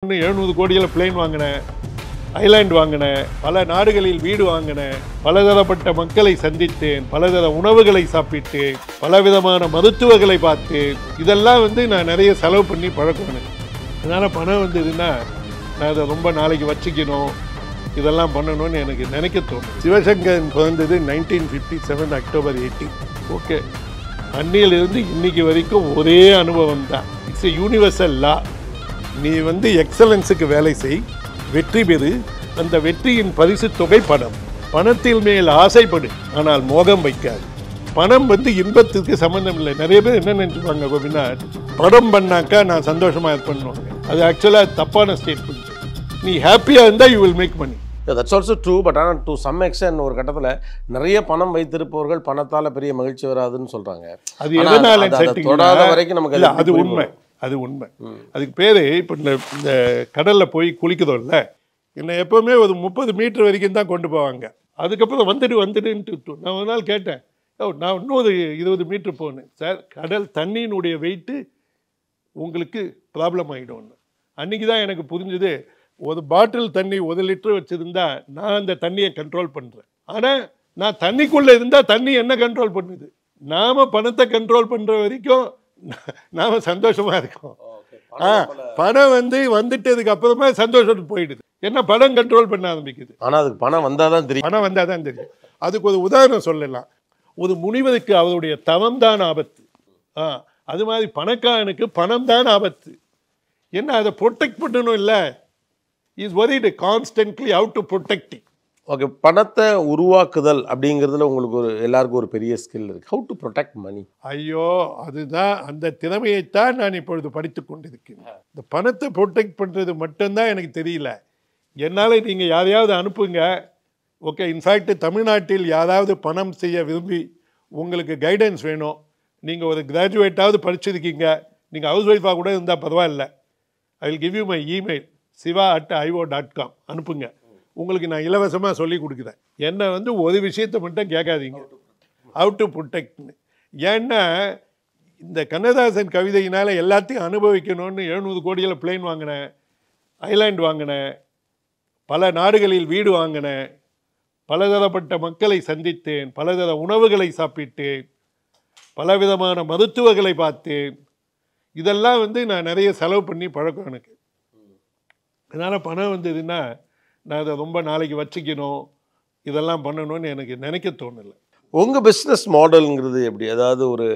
வாங்கணும்னு 700 கோடியில் பிளேன் வாங்கினேன், ஐலாண்ட் வாங்கினேன், பல நாடுகளில் வீடு வாங்கினேன், பலதரப்பட்ட மக்களை சந்தித்தேன், பலதர உணவுகளை சாப்பிட்டேன், பலவிதமான மருத்துவர்களை பார்த்தேன். இதெல்லாம் நான் நிறைய செலவு பண்ணி பழக்கணும். அதனால் பணம் வந்ததுன்னா நான் அதை ரொம்ப நாளைக்கு வச்சுக்கணும், இதெல்லாம் பண்ணணும்னு எனக்கு நினைக்க தோணும். சிவசங்கரன் பிறந்தது 1957 அக்டோபர் 18. ஓகே, அன்னியிலிருந்து இன்னைக்கு வரைக்கும் ஒரே அனுபவம் தான். இட்ஸ் எ யூனிவர்சல் லா. நீ எக்ஸலன்ஸுக்கு வேலை செய், வெற்றி பெறு, அந்த வெற்றியின் பரிசு தொகை பணம். பணத்தில் மேல் ஆசைப்படு, ஆனால் மோகம் வைக்காது. பணம் இன்பத்துக்கு சம்மந்தம் இல்லை. நிறைய பேர் என்ன நினைச்சுப்பாங்க கோபிநாத், படம் பண்ணாக்கா நான் சந்தோஷமாக இது பண்ணுவாங்க. அது ஆக்சுவலாக தப்பான ஸ்டேட்மெண்ட். நீ ஹாப்பியாக இருந்தால் you will make money. That's also true. But ஆனால் டு சம் எக்ஸ்டென்ட் ஒரு கட்டத்தில் நிறைய பணம் வைத்திருப்பவர்கள் பணத்தால் பெரிய மகிழ்ச்சி வராதுன்னு சொல்கிறாங்க. அது எதனால தொடாத வரைக்கும் நமக்கு அது உண்மை. அது உண்மை. அதுக்கு பேர் இப்போ இந்த கடலில் போய் குளிக்கிறோம்ல, என்னை எப்போவுமே ஒரு 30 மீட்டர் வரைக்கும் தான் கொண்டு போவாங்க. அதுக்கப்புறம் வந்துடுன்ட்டு நான் ஒரு நாள் கேட்டேன், நான் இன்னும் ஒரு 20 மீட்டர் போனேன். சார், கடல் தண்ணியினுடைய வெயிட்டு உங்களுக்கு ப்ராப்ளம் ஆகிடும்னு. அன்றைக்கி தான் எனக்கு புரிஞ்சுது, ஒரு பாட்டில் தண்ணி 1 லிட்டர் வச்சுருந்தா நான் அந்த தண்ணியை கண்ட்ரோல் பண்ணுறேன். ஆனால் நான் தண்ணிக்குள்ளே இருந்தால் தண்ணி என்ன கண்ட்ரோல் பண்ணுது? நாம் பணத்தை கண்ட்ரோல் பண்ணுற வரைக்கும் நாம் சந்தோஷமாக இருக்கோம். பணம் வந்துட்டதுக்கு அப்புறமா சந்தோஷம் போயிடுது. என்ன பணம் கண்ட்ரோல் பண்ண ஆரம்பிக்குது. ஆனால் அதுக்கு பணம் வந்தால் தான் தெரியும். பணம் வந்தால் தான் தெரியும். அதுக்கு ஒரு உதாரணம் சொல்லலாம். ஒரு முனிவருக்கு அவருடைய தவம் தான் ஆபத்து. அது மாதிரி பணக்காரனுக்கு பணம் தான் ஆபத்து. என்ன, அதை ப்ரொடெக்ட் பண்ணணும் இல்லை. Is worried constantly how to protect it. Okay, பணத்தை உருவாக்குதல் அப்படிங்கிறதுல உங்களுக்கு எல்லாருக்கும் ஒரு பெரிய ஸ்கில் இருக்குது. ஹவு டு ப்ரொடெக்ட் மணி? ஐயோ, அதுதான் அந்த திறமையைத்தான் நான் இப்பொழுது படித்து கொண்டிருக்கிறேன். இந்த பணத்தை ப்ரொடெக்ட் பண்ணுறது மட்டும்தான் எனக்கு தெரியல. என்னால் நீங்கள் யாரையாவது அனுப்புங்க. ஓகே, இன்ஃபேக்ட் தமிழ்நாட்டில் யாராவது பணம் செய்ய விரும்பி உங்களுக்கு கைடன்ஸ் வேணும், நீங்கள் ஒரு கிராஜுவேட்டாவது படிச்சிருக்கீங்க, நீங்கள் ஹவுஸ் ஒய்ஃபாக கூட இருந்தால் பரவாயில்ல, I will give you my email siva@ivo.com அனுப்புங்க. உங்களுக்கு நான் இலவசமாக சொல்லி கொடுக்குறேன். என்னை ஒரு விஷயத்தை மட்டும் கேட்காதீங்க, ஹவு டு ப்ரொடெக்ட்னு. ஏன்னா இந்த கண்ணதாசன் கவிதையினால் எல்லாத்தையும் அனுபவிக்கணும்னு 700 கோடியில் பிளேன் வாங்கினேன், ஐலாண்ட் வாங்கினேன், பல நாடுகளில் வீடு வாங்கினேன், பலதரப்பட்ட மக்களை சந்தித்தேன், பலதர உணவுகளை சாப்பிட்டேன், பலவிதமான மருத்துவர்களை பார்த்தேன். இதெல்லாம் நான் நிறைய செலவு பண்ணி பழக்கம் எனக்கு. அதனால் பணம் வந்ததுன்னா நான் அதை ரொம்ப நாளைக்கு வச்சுக்கணும், இதெல்லாம் பண்ணணும்னு எனக்கு நினைக்க தோணலை. உங்கள் பிஸ்னஸ் மாடலுங்கிறது எப்படி? அதாவது ஒரு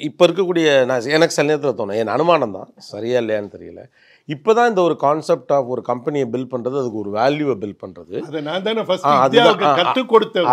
இப்போ இருக்கக்கூடிய எனக்கு சில நேரத்தில் தோணும், என் அனுமானம் தான், சரியா இல்லையான்னு தெரியல. இப்போ தான் இந்த ஒரு கான்செப்ட் ஆஃப் ஒரு கம்பெனியை பில்ட் பண்ணுறது, அதுக்கு ஒரு வேல்யூவை பில்ட் பண்ணுறது, அதை நான் தானே ஃபர்ஸ்ட் கற்றுக் கொடுத்தேன்.